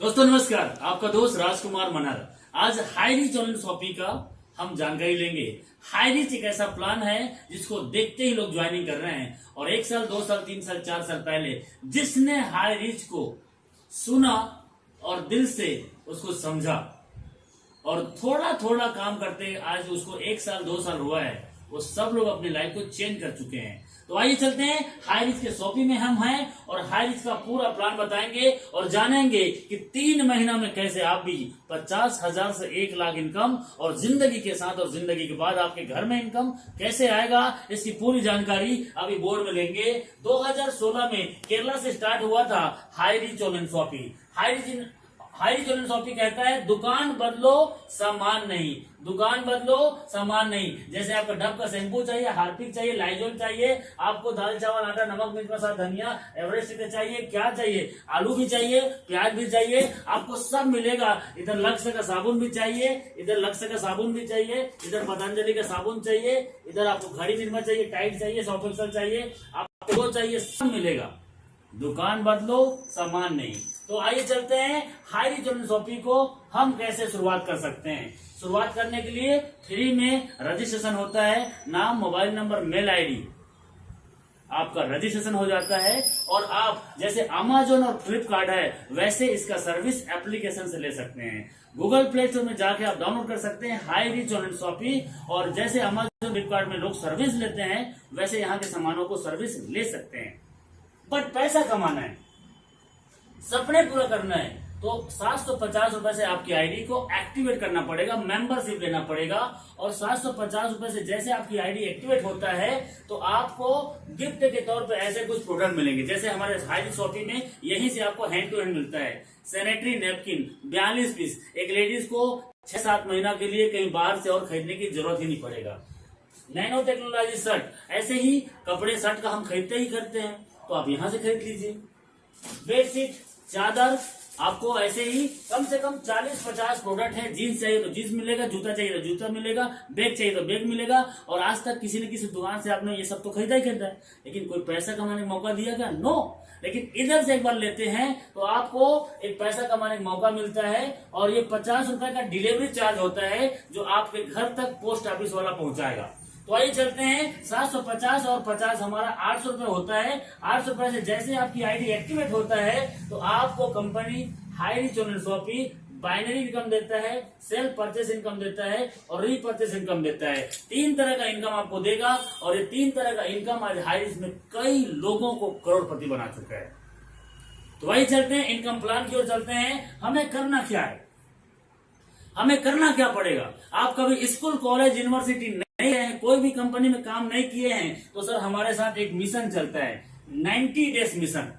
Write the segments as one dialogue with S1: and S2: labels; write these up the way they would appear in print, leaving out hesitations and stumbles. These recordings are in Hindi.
S1: दोस्तों नमस्कार, आपका दोस्त राजकुमार मनहर। आज हाई रीच ऑनलाइन शॉपिंग का हम जानकारी लेंगे। हाई रीच एक ऐसा प्लान है जिसको देखते ही लोग ज्वाइनिंग कर रहे हैं और 1 साल 2 साल 3 साल 4 साल पहले जिसने हाई रीच को सुना और दिल से उसको समझा और थोड़ा थोड़ा काम करते आज उसको 1 साल 2 साल हुआ है, वो सब लोग अपनी लाइफ को चेंज कर चुके हैं। तो आइए चलते हैं, हाई रिच के शॉपिंग में हम हैं और हाई रिच का पूरा प्लान बताएंगे और जानेंगे कि 3 महीना में कैसे आप भी 50,000 से 1 लाख इनकम और जिंदगी के साथ और जिंदगी के बाद आपके घर में इनकम कैसे आएगा, इसकी पूरी जानकारी अभी बोर्ड में लेंगे। 2016 में केरला से स्टार्ट हुआ था high rich online shopping. High rich online shopping कहता है दुकान बदलो सामान नहीं, दुकान बदलो सामान नहीं। जैसे आपको डब का शैम्पू चाहिए, हार्पिक चाहिए, लाइजोल चाहिए, आपको दाल चावल आटा नमक मिर्च मसाला धनिया एवरेस्ट चाहिए, क्या चाहिए, आलू भी चाहिए, प्याज भी चाहिए, आपको सब मिलेगा। इधर लक्स का साबुन भी चाहिए, इधर लक्स का साबुन भी चाहिए, इधर पतंजलि का साबुन चाहिए, इधर आपको घड़ी निर्मा चाहिए, टाइट चाहिए, सॉफ्ट एक्सल चाहिए, आपको वो चाहिए, सब मिलेगा। दुकान बदलो सामान नहीं। तो आइए चलते हैं हाई रिच ऑनलाइन शॉपिंग को हम कैसे शुरुआत कर सकते हैं। शुरुआत करने के लिए फ्री में रजिस्ट्रेशन होता है, नाम मोबाइल नंबर मेल आईडी, आपका रजिस्ट्रेशन हो जाता है और आप जैसे अमेजोन और फ्लिपकार्ट है वैसे इसका सर्विस एप्लीकेशन से ले सकते हैं। गूगल प्ले स्टोर में जाके आप डाउनलोड कर सकते हैं हाई रिच ऑनलाइन शॉपिंग, और जैसे अमेजोन फ्लिपकार्ट में लोग सर्विस लेते हैं वैसे यहाँ के सामानों को सर्विस ले सकते हैं। बट पैसा कमाना है, सपने पूरा करना है, तो 750 रुपए से आपकी आईडी को एक्टिवेट करना पड़ेगा, मेंबरशिप लेना पड़ेगा। और 750 रुपए से जैसे आपकी आईडी एक्टिवेट होता है तो आपको गिफ्ट के तौर पे ऐसे कुछ प्रोडक्ट मिलेंगे। जैसे हमारे हाई रिच शॉपिंग में यहीं से आपको हैंड टू हैंड मिलता है सैनिटरी नैपकिन 42 पीस। एक लेडीज को 6-7 महीना के लिए कहीं बाहर से और खरीदने की जरूरत ही नहीं पड़ेगा। नैनो टेक्नोलॉजी शर्ट, ऐसे ही कपड़े शर्ट का हम खरीदते ही करते हैं तो आप यहां से खरीद लीजिए। बेडशीट, चादर, आपको ऐसे ही कम से कम 40-50 प्रोडक्ट है। जीन्स चाहिए तो जीन्स मिलेगा, जूता चाहिए तो जूता मिलेगा, बैग चाहिए तो बैग मिलेगा। और आज तक किसी न किसी दुकान से आपने ये सब तो खरीदा ही खरीदा है, लेकिन कोई पैसा कमाने का मौका दिया क्या? नो। लेकिन इधर से एक बार लेते हैं तो आपको एक पैसा कमाने का मौका मिलता है और ये 50 रुपए का डिलीवरी चार्ज होता है जो आपके घर तक पोस्ट ऑफिस वाला पहुंचाएगा। तो आइए चलते हैं, 750 और 50 हमारा 800 रुपए होता है। 800 रुपए से जैसे आपकी आईडी एक्टिवेट होता है तो आपको company high rich online shopping binary income देता है, सेल्फ परचेस इनकम देता है और रीपरचेस इनकम देता है। 3 तरह का इनकम आपको देगा और ये 3 तरह का इनकम आज हाई रिच में कई लोगों को करोड़पति बना चुका है। तो आइए चलते हैं, इनकम प्लान की ओर चलते हैं। हमें करना क्या है, हमें करना क्या पड़ेगा? आप कभी स्कूल कॉलेज यूनिवर्सिटी नहीं गए हैं, कोई भी कंपनी में काम नहीं किए हैं तो सर हमारे साथ एक मिशन चलता है 90 डेज मिशन।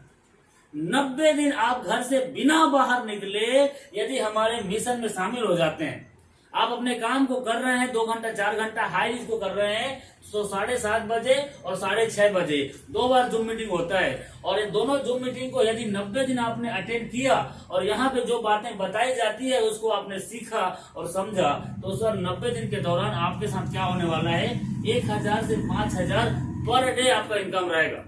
S1: 90 दिन आप घर से बिना बाहर निकले यदि हमारे मिशन में शामिल हो जाते हैं, आप अपने काम को कर रहे हैं 2 घंटा 4 घंटा हाई रिच को कर रहे हैं तो 7:30 बजे और 6:30 बजे 2 बार जूम मीटिंग होता है। और ये दोनों जूम मीटिंग को यदि 90 दिन आपने अटेंड किया और यहाँ पे जो बातें बताई जाती है उसको आपने सीखा और समझा तो सर 90 दिन के दौरान आपके साथ क्या होने वाला है, 1000 से 5000 पर डे आपका इनकम रहेगा।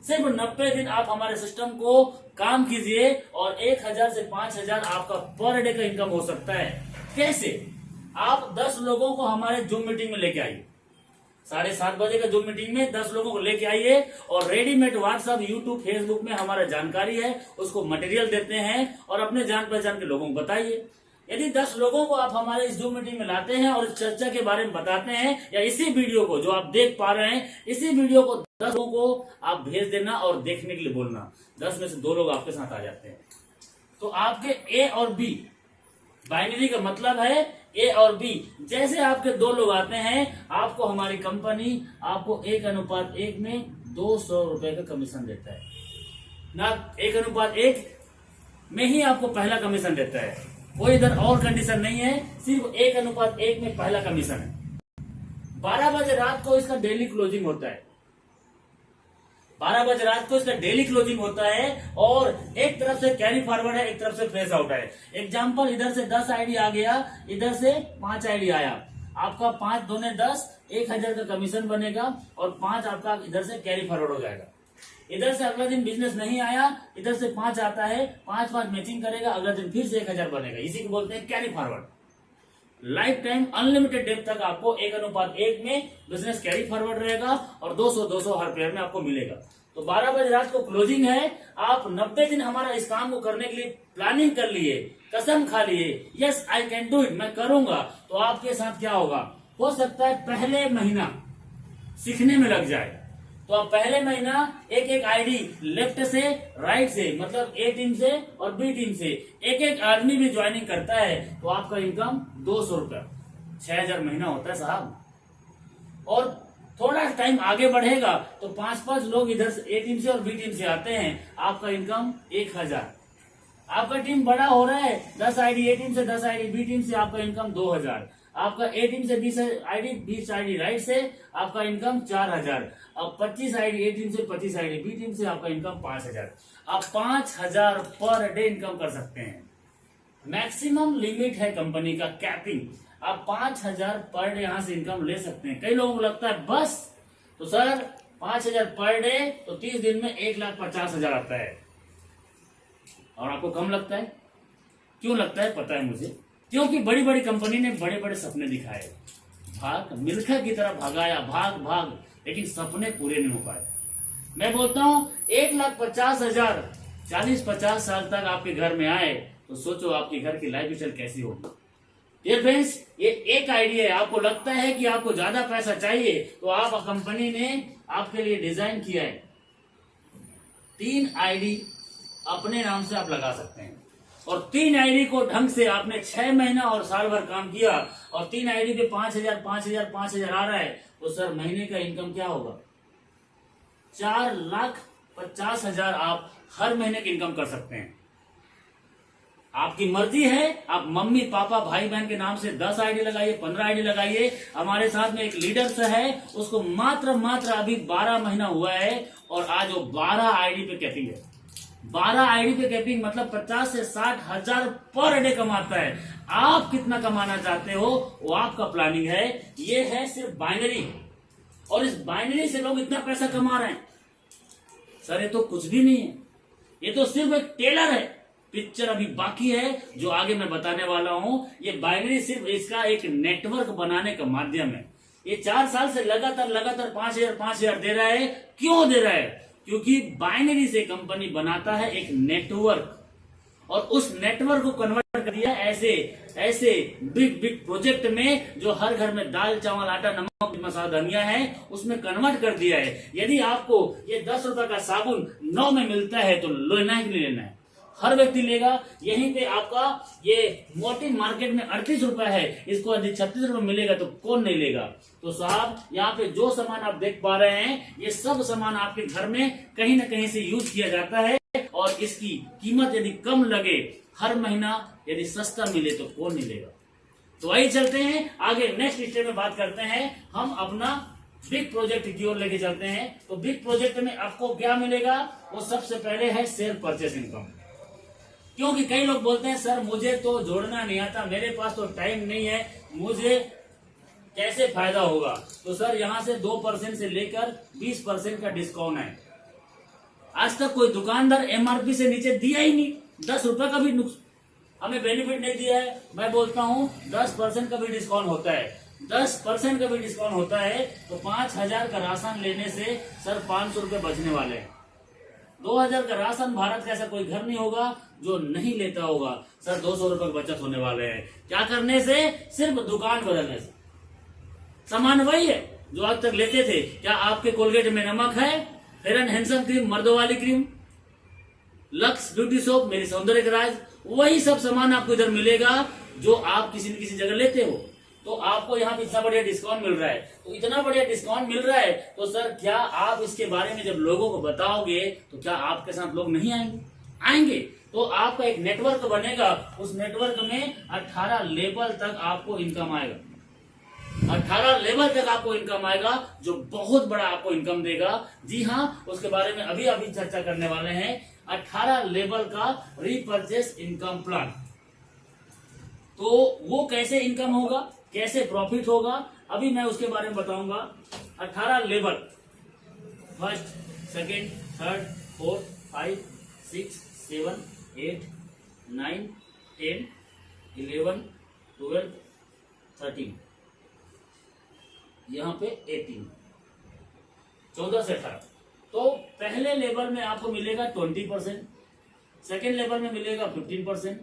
S1: सिर्फ 90 दिन आप हमारे सिस्टम को काम कीजिए और 1000 से 5000 आपका पर डे का इनकम हो सकता है। कैसे? आप 10 लोगों को हमारे जूम मीटिंग में लेके आइए, 7:30 बजे का जूम मीटिंग में 10 लोगों को लेके आइए और रेडीमेड व्हाट्सएप यूट्यूब फेसबुक में हमारा जानकारी है उसको मटेरियल देते हैं और अपने जान पहचान के लोगों को बताइए। यदि 10 लोगों को आप हमारे इस जूम मीटिंग में लाते हैं और इस चर्चा के बारे में बताते हैं या इसी वीडियो को जो आप देख पा रहे हैं इसी वीडियो को 10 लोगों को आप भेज देना और देखने के लिए बोलना, 10 में से 2 लोग आपके साथ आ जाते हैं तो आपके ए और बी, बाइनरी का मतलब है ए और बी, जैसे आपके 2 लोग आते हैं आपको हमारी कंपनी आपको 1:1 में 200 रुपए का कमीशन देता है ना। 1:1 में ही आपको पहला कमीशन देता है, कोई इधर और कंडीशन नहीं है, सिर्फ 1:1 में पहला कमीशन है। 12 बजे रात को इसका डेली क्लोजिंग होता है, 12 बजे रात को इसका डेली क्लोजिंग होता है और एक तरफ से कैरी फॉरवर्ड है, एक तरफ से फेस आउट है। एग्जांपल, इधर से 10 आईडी आ गया, इधर से 5 आईडी आया, आपका 5 दूने 10, 1000 का कमीशन बनेगा और 5 आपका इधर से कैरी फॉरवर्ड हो जाएगा। इधर से अगला दिन बिजनेस नहीं आया, इधर से 5 आता है, 5 मैचिंग करेगा, अगला दिन फिर से 1000 बनेगा। इसी को बोलते हैं carry forward. Life time unlimited date तक आपको 1:1 में बिजनेस कैरी फॉरवर्ड रहेगा और 200 हर पेयर में आपको मिलेगा। तो 12 बजे रात को क्लोजिंग है। आप 90 दिन हमारा इस काम को करने के लिए प्लानिंग कर लिए, कसम खा लिए, yes I can do it, मैं करूंगा। तो आपके साथ क्या होगा, हो सकता है पहले महीना सीखने में लग जाए। तो आप पहले महीना एक आईडी लेफ्ट से राइट से, मतलब ए टीम से और बी टीम से एक आदमी भी ज्वाइनिंग करता है तो आपका इनकम 200 रुपया, 6000 महीना होता है साहब। और थोड़ा टाइम आगे बढ़ेगा तो 5 लोग इधर से ए टीम से और बी टीम से आते हैं, आपका इनकम 1000। आपका टीम बड़ा हो रहा है, 10 आईडी ए टीम से, 10 आईडी बी टीम से, आपका इनकम 2000। आपका ए टीम से 20 आईडी राइट से, आपका इनकम 4000। अब 25 आईडी ए टीम से, 25 आईडी बी टीम से, आपका इनकम 5000। आप 5000 पर डे इनकम कर सकते हैं। मैक्सिमम लिमिट है कंपनी का कैपिंग, आप 5000 पर डे यहां से इनकम ले सकते हैं। कई लोगों को लगता है बस, तो सर 5000 पर डे तो 30 दिन में 1,50,000 आता है। और आपको कम लगता है, क्यों लगता है पता है मुझे, क्योंकि बड़ी बड़ी कंपनी ने बड़े बड़े सपने दिखाए, भाग मिल्खा की तरह भगाया, भाग, लेकिन सपने पूरे नहीं हो पाए। मैं बोलता हूं 1,50,000 40-50 साल तक आपके घर में आए तो सोचो आपके घर की लाइफ स्टाइल कैसी होगी। डियर फ्रेंड्स, ये एक आइडिया है। आपको लगता है कि आपको ज्यादा पैसा चाहिए तो आप कंपनी ने आपके लिए डिजाइन किया है, 3 आईडी अपने नाम से आप लगा सकते हैं। और 3 आईडी को ढंग से आपने 6 महीना और साल भर काम किया और 3 आईडी पे 5,000 आ रहा है तो सर महीने का इनकम क्या होगा, 4,50,000 आप हर महीने की इनकम कर सकते हैं। आपकी मर्जी है, आप मम्मी पापा भाई बहन के नाम से 10 आईडी लगाइए, 15 आईडी लगाइए। हमारे साथ में एक लीडर से है, उसको मात्र अभी 12 महीना हुआ है और आज वो 12 आईडी पे कैपिंग है। 12 आईडी पे कैपिंग मतलब 50 से 60 हजार पर डे कमाता है। आप कितना कमाना चाहते हो वो आपका प्लानिंग है। ये है सिर्फ बाइनरी, और इस बाइनरी से लोग इतना पैसा कमा रहे हैं। सर ये तो कुछ भी नहीं है, ये तो सिर्फ एक टेलर है। पिक्चर अभी बाकी है जो आगे मैं बताने वाला हूं। ये बाइनरी सिर्फ इसका एक नेटवर्क बनाने का माध्यम है। ये 4 साल से लगातार 5,000 दे रहा है। क्यों दे रहा है, क्योंकि बाइनरी से कंपनी बनाता है एक नेटवर्क, और उस नेटवर्क को कन्वर्ट कर दिया ऐसे बिग प्रोजेक्ट में जो हर घर में दाल चावल आटा नमक मसाला धनिया है उसमें कन्वर्ट कर दिया है। यदि आपको ये 10 रुपए का साबुन 9 में मिलता है तो लेना है कि नहीं लेना है, हर व्यक्ति लेगा। यहीं पे आपका ये मोटी मार्केट में 38 रुपए है, इसको यदि 36 रुपए मिलेगा तो कौन नहीं लेगा। तो साहब यहाँ पे जो सामान आप देख पा रहे हैं ये सब सामान आपके घर में कहीं ना कहीं से यूज किया जाता है, और इसकी कीमत यदि कम लगे, हर महीना यदि सस्ता मिले तो कौन नहीं लेगा। तो वही चलते हैं आगे, नेक्स्ट स्टेप में बात करते हैं। हम अपना बिग प्रोजेक्ट की ओर लेके चलते हैं। तो बिग प्रोजेक्ट में आपको क्या मिलेगा, वो सबसे पहले है शेयर परचेस इनकम। क्योंकि कई लोग बोलते हैं सर मुझे तो जोड़ना नहीं आता, मेरे पास तो टाइम नहीं है, मुझे कैसे फायदा होगा। तो सर यहाँ से 2% से लेकर 20% का डिस्काउंट है। आज तक कोई दुकानदार एमआरपी से नीचे दिया ही नहीं, 10 रुपए का भी हमें बेनिफिट नहीं दिया है। मैं बोलता हूँ 10% का भी डिस्काउंट होता है, 10% का भी डिस्काउंट होता है तो 5,000 का राशन लेने से सर 500 रुपए बचने वाले हैं। 2,000 का राशन भारत का ऐसा कोई घर नहीं होगा जो नहीं लेता होगा। सर 200 रुपए की बचत होने वाले हैं। क्या करने से, सिर्फ दुकान बदलने से। सामान वही है जो आज तक लेते थे। क्या आपके कोलगेट में नमक है, फेयर एंड हैंडसम क्रीम मर्दों वाली क्रीम, लक्स ब्यूटी सोप मेरी सौंदर्य का राज, वही सब सामान आपको इधर मिलेगा जो आप किसी न किसी जगह लेते हो। तो आपको यहाँ पे इतना बढ़िया डिस्काउंट मिल रहा है। तो इतना बढ़िया डिस्काउंट मिल रहा है तो सर क्या आप इसके बारे में जब लोगों को बताओगे तो क्या आपके साथ लोग नहीं आएंगे। तो आपका एक नेटवर्क बनेगा, उस नेटवर्क में 18 लेवल तक आपको इनकम आएगा। 18 लेवल तक आपको इनकम आएगा जो बहुत बड़ा आपको इनकम देगा। जी हाँ, उसके बारे में अभी चर्चा करने वाले हैं। 18 लेवल का रीपरचेस इनकम प्लान। तो वो कैसे इनकम होगा, कैसे प्रॉफिट होगा, अभी मैं उसके बारे में बताऊंगा। 18 level, first, second, third, fourth, 5, 6, 7, 8, 9, 10, 11, 12, 13, यहाँ पे 18, 14 से 18। तो पहले लेवल में आपको मिलेगा 20%, सेकेंड लेवल में मिलेगा 15%,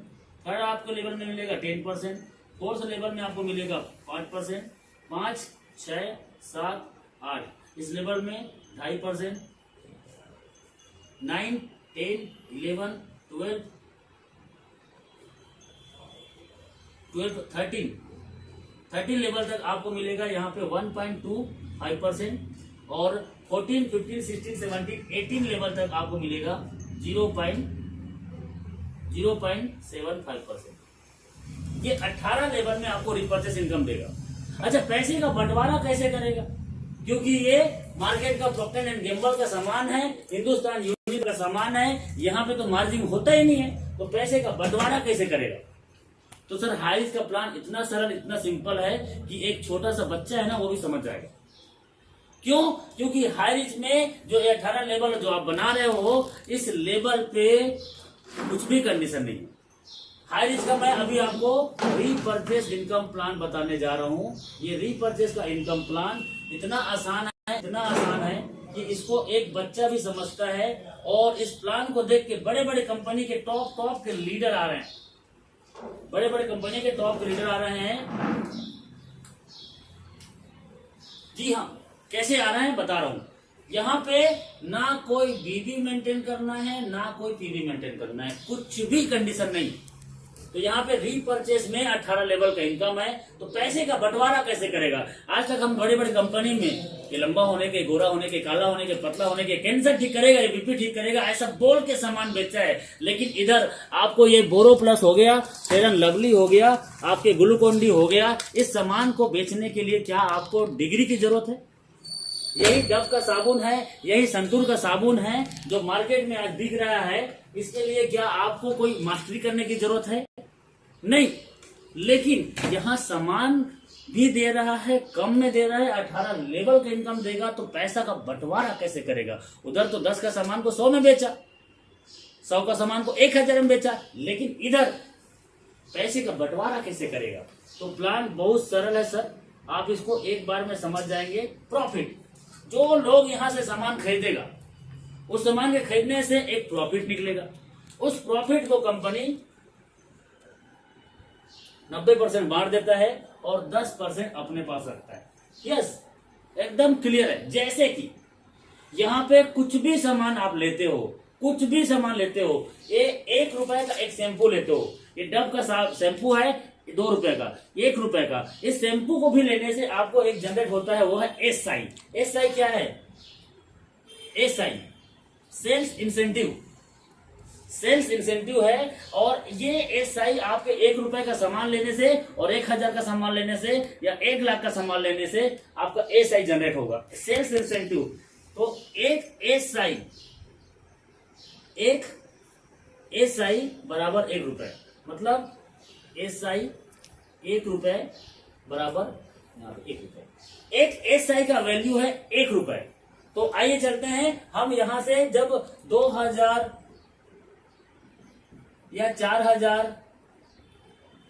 S1: थर्ड आपको लेवल में मिलेगा 10%, फोर्थ लेवल में आपको मिलेगा 5%, 5, 6, 7, 8 इस लेवल में 2.5%, 9, 10, 11, 12, 13 लेवल तक आपको मिलेगा यहाँ पे 1.25%, और 14, 15, 16, 17, 18 लेवल तक आपको मिलेगा 0.75%। ये 18 लेवल में आपको रिपर्चेस इनकम देगा। अच्छा, पैसे का बंटवारा कैसे करेगा? क्योंकि ये मार्केट का प्रॉक्टर एंड गैम्बल का सामान है, हिंदुस्तान यूनिवर्सिटी का सामान है, यहाँ पे तो मार्जिन होता ही नहीं है, तो पैसे का बंटवारा कैसे करेगा? तो सर हाइरिच का प्लान इतना सरल, इतना सिंपल है कि एक छोटा सा बच्चा है ना, वो भी समझ जाएगा। क्यों? क्योंकि हाइरिच में जो 18 लेवल जो आप बना रहे हो, इस लेवल पे कुछ भी कंडीशन नहीं है। हाइरिच का मैं अभी आपको रीपरचेस इनकम प्लान बताने जा रहा हूँ। ये रीपरचेस का इनकम प्लान इतना आसान है कि इसको एक बच्चा भी समझता है, और इस प्लान को देख के बड़े बड़े कंपनी के टॉप के लीडर आ रहे हैं, बड़े बड़े कंपनी के टॉप के लीडर आ रहे हैं। जी हाँ, कैसे आ रहे हैं बता रहा हूं। यहाँ पे ना कोई बीबी मेंटेन करना है, ना कोई पीवी मेंटेन करना है, कुछ भी कंडीशन नहीं। तो यहाँ पे रीपरचेस में 18 लेवल का इनकम है, तो पैसे का बंटवारा कैसे करेगा? आज तक हम बड़े बड़े कंपनी में ये लंबा होने के, गोरा होने के, काला होने के, पतला होने के, कैंसर ठीक करेगा, ये बीपी ठीक करेगा, ऐसा बोल के सामान बेचा है। लेकिन इधर आपको ये बोरो प्लस हो गया, फेयर एंड लवली हो गया, आपके ग्लूकोन डी हो गया, इस सामान को बेचने के लिए क्या आपको डिग्री की जरूरत है? यही डव का साबुन है, यही संतूर का साबुन है जो मार्केट में आज बिक रहा है, इसके लिए क्या आपको कोई मास्टरी करने की जरूरत है? नहीं। लेकिन यहाँ सामान भी दे रहा है, कम में दे रहा है, 18 लेवल का इनकम देगा, तो पैसा का बंटवारा कैसे करेगा? उधर तो 10 का सामान को 100 में बेचा, 100 का सामान को 1000 में बेचा, लेकिन इधर पैसे का बंटवारा कैसे करेगा? तो प्लान बहुत सरल है सर, आप इसको एक बार में समझ जाएंगे। प्रॉफिट, जो लोग यहाँ से सामान खरीदेगा, उस सामान के खरीदने से एक प्रॉफिट निकलेगा, उस प्रॉफिट को कंपनी 90% बांट देता है और 10% अपने पास रखता है। यस, एकदम क्लियर है। जैसे कि यहाँ पे कुछ भी सामान आप लेते हो, कुछ भी सामान लेते हो, ये 1 रुपए का एक शैम्पू लेते हो, ये डव का शैम्पू है 2 रुपए का, 1 रुपए का, इस शैम्पू को भी लेने से आपको एक जनरेट होता है, वो है एसआई। एसआई क्या है? SI sales incentive, sales incentive है। और ये एसआई आपके 1 रुपए का सामान लेने से और 1000 का सामान लेने से या 1 लाख का सामान लेने से आपका एसआई जनरेट होगा, सेल्स इंसेंटिव। तो एक एसआई बराबर 1 रुपए, मतलब एसआई 1 रुपए बराबर 1 रुपए। एक एसआई का वैल्यू है 1 रुपए। तो आइए चलते हैं हम यहां से, जब 2000 या 4000,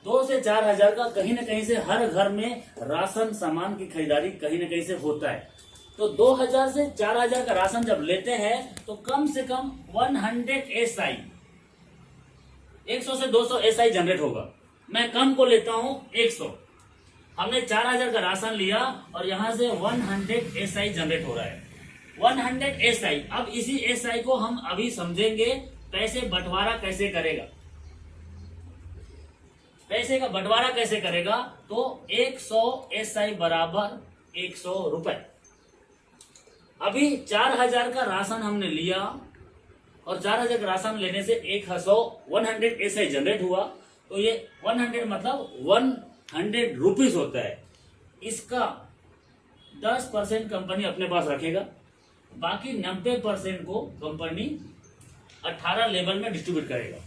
S1: 2 से 4000 का कहीं ना कहीं से हर घर में राशन सामान की खरीदारी कहीं ना कहीं से होता है। तो 2000 से 4000 का राशन जब लेते हैं तो कम से कम 100 एसआई, 100 से 200 एसआई जनरेट होगा। मैं कम को लेता हूं 100। हमने 4000 का राशन लिया और यहां से 100 एसआई जनरेट हो रहा है, 100 एसआई। अब इसी एसआई को हम अभी समझेंगे पैसे बंटवारा कैसे करेगा। पैसे का बंटवारा कैसे करेगा? तो 100 एसआई बराबर 100 रुपए। अभी 4000 का राशन हमने लिया और 4000 का राशन लेने से 100 एसआई जनरेट हुआ, तो ये 100 मतलब 100 रुपीज होता है। इसका 10% कंपनी अपने पास रखेगा, बाकी 90% को कंपनी 18 लेवल में डिस्ट्रीब्यूट करेगा।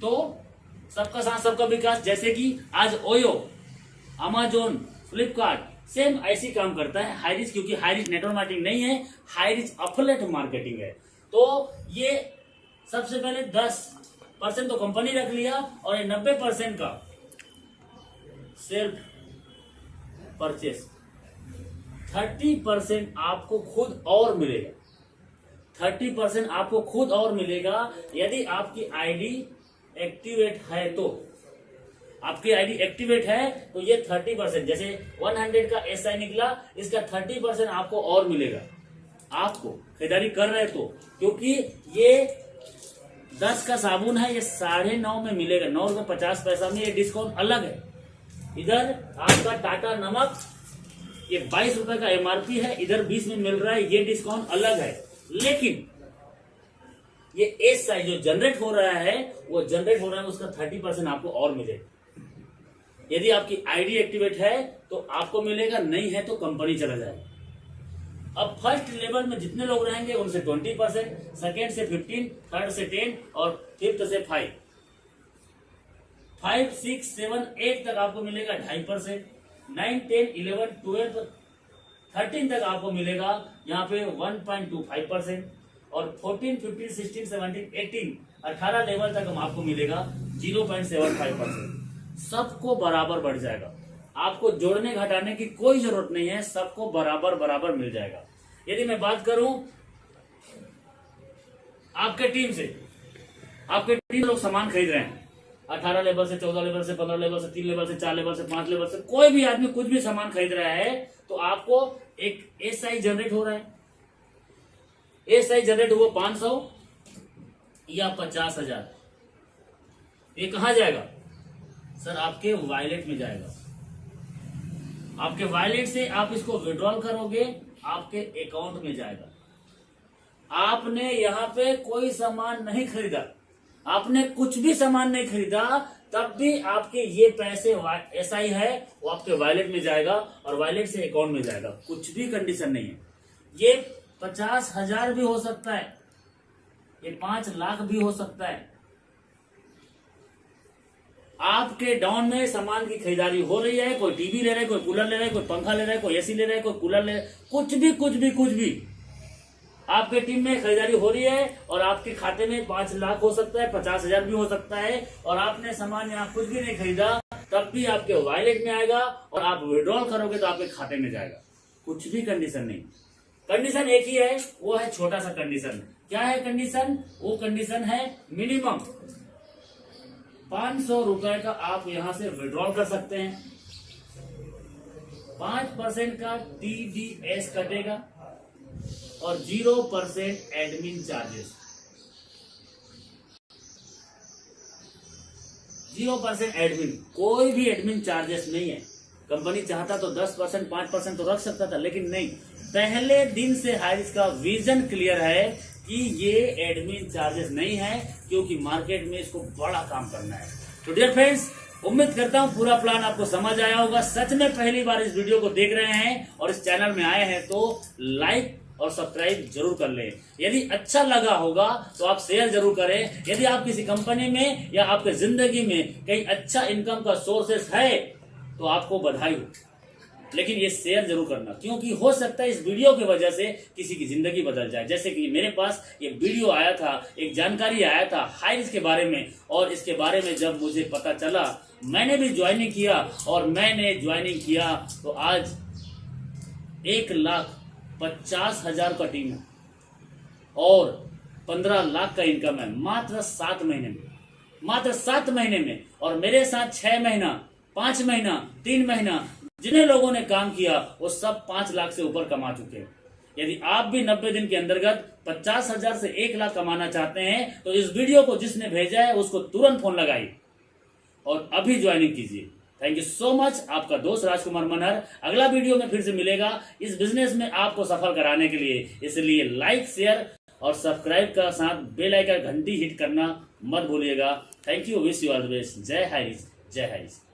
S1: तो सबका साथ सबका विकास, जैसे कि आज ओयो, अमेजोन, फ्लिपकार्ट सेम ऐसी काम करता है हाईरिच, क्योंकि हाईरिच नेटवर्क मार्केटिंग नहीं है, हाईरिच एफिलिएट मार्केटिंग है। तो ये सबसे पहले 10% तो कंपनी रख लिया और ये 90% का सेल्फ परचेस, 30% आपको खुद और मिलेगा। 30% आपको खुद और मिलेगा यदि आपकी आईडी एक्टिवेट है। तो आपकी आईडी एक्टिवेट है तो ये 30%, जैसे 100 का एसआई निकला, इसका 30% आपको और मिलेगा, आपको खरीदारी कर रहे तो। क्योंकि ये 10 का साबुन है, ये 9.5 में मिलेगा, 9.50 में। ये डिस्काउंट अलग है। इधर आपका टाटा नमक ये 22 रुपए का एमआरपी है, इधर 20 में मिल रहा है, ये डिस्काउंट अलग है। लेकिन ये एसआई जो जनरेट हो रहा है, वो जनरेट हो रहा है, उसका 30% आपको और मिलेगा। यदि आपकी आईडी एक्टिवेट है तो आपको मिलेगा, नहीं है तो कंपनी चला जाएगा। अब फर्स्ट लेवल में जितने लोग रहेंगे उनसे 20%, सेकेंड से 15, थर्ड से 10 और फिफ्थ से 5, 6, 7, 8 तक आपको मिलेगा 2.5%, 9, 10, 11, 12, 13 तक आपको मिलेगा यहाँ पे 1.25%, और 14, 15, 16, 17, 18, 18 लेवल तक हम आपको मिलेगा 0.75%। सबको बराबर बढ़ जाएगा, आपको जोड़ने घटाने की कोई जरूरत नहीं है, सबको बराबर बराबर मिल जाएगा। यदि मैं बात करूं आपके टीम से, आपके टीम लोग सामान खरीद रहे हैं 18 लेवल से, 14 लेवल से, 15 लेवल से, 3 लेवल से, 4 लेवल से, 5 लेवल से, कोई भी आदमी कुछ भी सामान खरीद रहा है तो आपको एक एसआई जनरेट हो रहा है। एसआई जनरेट हुआ 500 या 50,000, ये कहां जाएगा सर? आपके वॉलेट में जाएगा। आपके वॉलेट से आप इसको विड्रॉल करोगे, आपके अकाउंट में जाएगा। आपने यहाँ पे कोई सामान नहीं खरीदा, आपने कुछ भी सामान नहीं खरीदा, तब भी आपके ये पैसे एसआई है वो आपके वॉलेट में जाएगा और वॉलेट से अकाउंट में जाएगा। कुछ भी कंडीशन नहीं है। ये 50,000 भी हो सकता है, ये 5 लाख भी हो सकता है। आपके डाउन में सामान की खरीदारी हो रही है, कोई टीवी ले रहा है, कोई कूलर ले रहा है, कोई पंखा ले रहा है, कोई एसी ले रहा है, कोई कूलर ले रहा है, कुछ भी आपके टीम में खरीदारी हो रही है और आपके खाते में 5 लाख हो सकता है, 50,000 भी हो सकता है, और आपने सामान यहाँ कुछ भी नहीं खरीदा, तब भी आपके वॉलेट में आएगा और आप विड्रॉल करोगे तो आपके खाते में जाएगा। कुछ भी कंडीशन नहीं, कंडीशन एक ही है, वो है छोटा सा कंडीशन। क्या है कंडीशन? वो कंडीशन है मिनिमम 500 रुपए का आप यहां से विड्रॉल कर सकते हैं। 5% का टीडीएस कटेगा और 0% एडमिन चार्जेस, 0% एडमिन, कोई भी एडमिन चार्जेस नहीं है। कंपनी चाहता तो 10%, 5% तो रख सकता था, लेकिन नहीं। पहले दिन से हाईरिच का विजन क्लियर है कि ये एडमिन चार्जेस नहीं है, क्योंकि मार्केट में इसको बड़ा काम करना है। तो डियर फ्रेंड्स, उम्मीद करता हूं पूरा प्लान आपको समझ आया होगा। सच में पहली बार इस वीडियो को देख रहे हैं और इस चैनल में आए हैं तो लाइक और सब्सक्राइब जरूर कर लें। यदि अच्छा लगा होगा तो आप शेयर जरूर करें। यदि आप किसी कंपनी में या आपके जिंदगी में कहीं अच्छा इनकम का सोर्सेस है तो आपको बधाई हो, लेकिन ये शेयर जरूर करना, क्योंकि हो सकता है इस वीडियो की वजह से किसी की जिंदगी बदल जाए। जैसे कि मेरे पास ये वीडियो आया था, एक जानकारी आया था हाईरिच के बारे में, और इसके बारे में जब मुझे पता चला मैंने भी ज्वाइनिंग किया, और मैंने ज्वाइनिंग किया तो आज 1,50,000 का टीम है और 15 लाख का इनकम है मात्र 7 महीने में, मात्र 7 महीने में। और मेरे साथ 6 महीना, 5 महीना, 3 महीना जिन्हें लोगों ने काम किया वो सब 5 लाख से ऊपर कमा चुके हैं। यदि आप भी 90 दिन के अंतर्गत 50,000 से 1 लाख कमाना चाहते हैं तो इस वीडियो को जिसने भेजा है उसको तुरंत फोन लगाइए और अभी ज्वाइनिंग कीजिए। Thank you so much. आपका दोस्त राजकुमार मनहर अगला वीडियो में फिर से मिलेगा इस बिजनेस में आपको सफल कराने के लिए। इसलिए लाइक, शेयर और सब्सक्राइब का साथ बेल आइकन घंटी हिट करना मत भूलिएगा। Thank you, wish you all the best. जय हाईरिच, जय हाईरिच।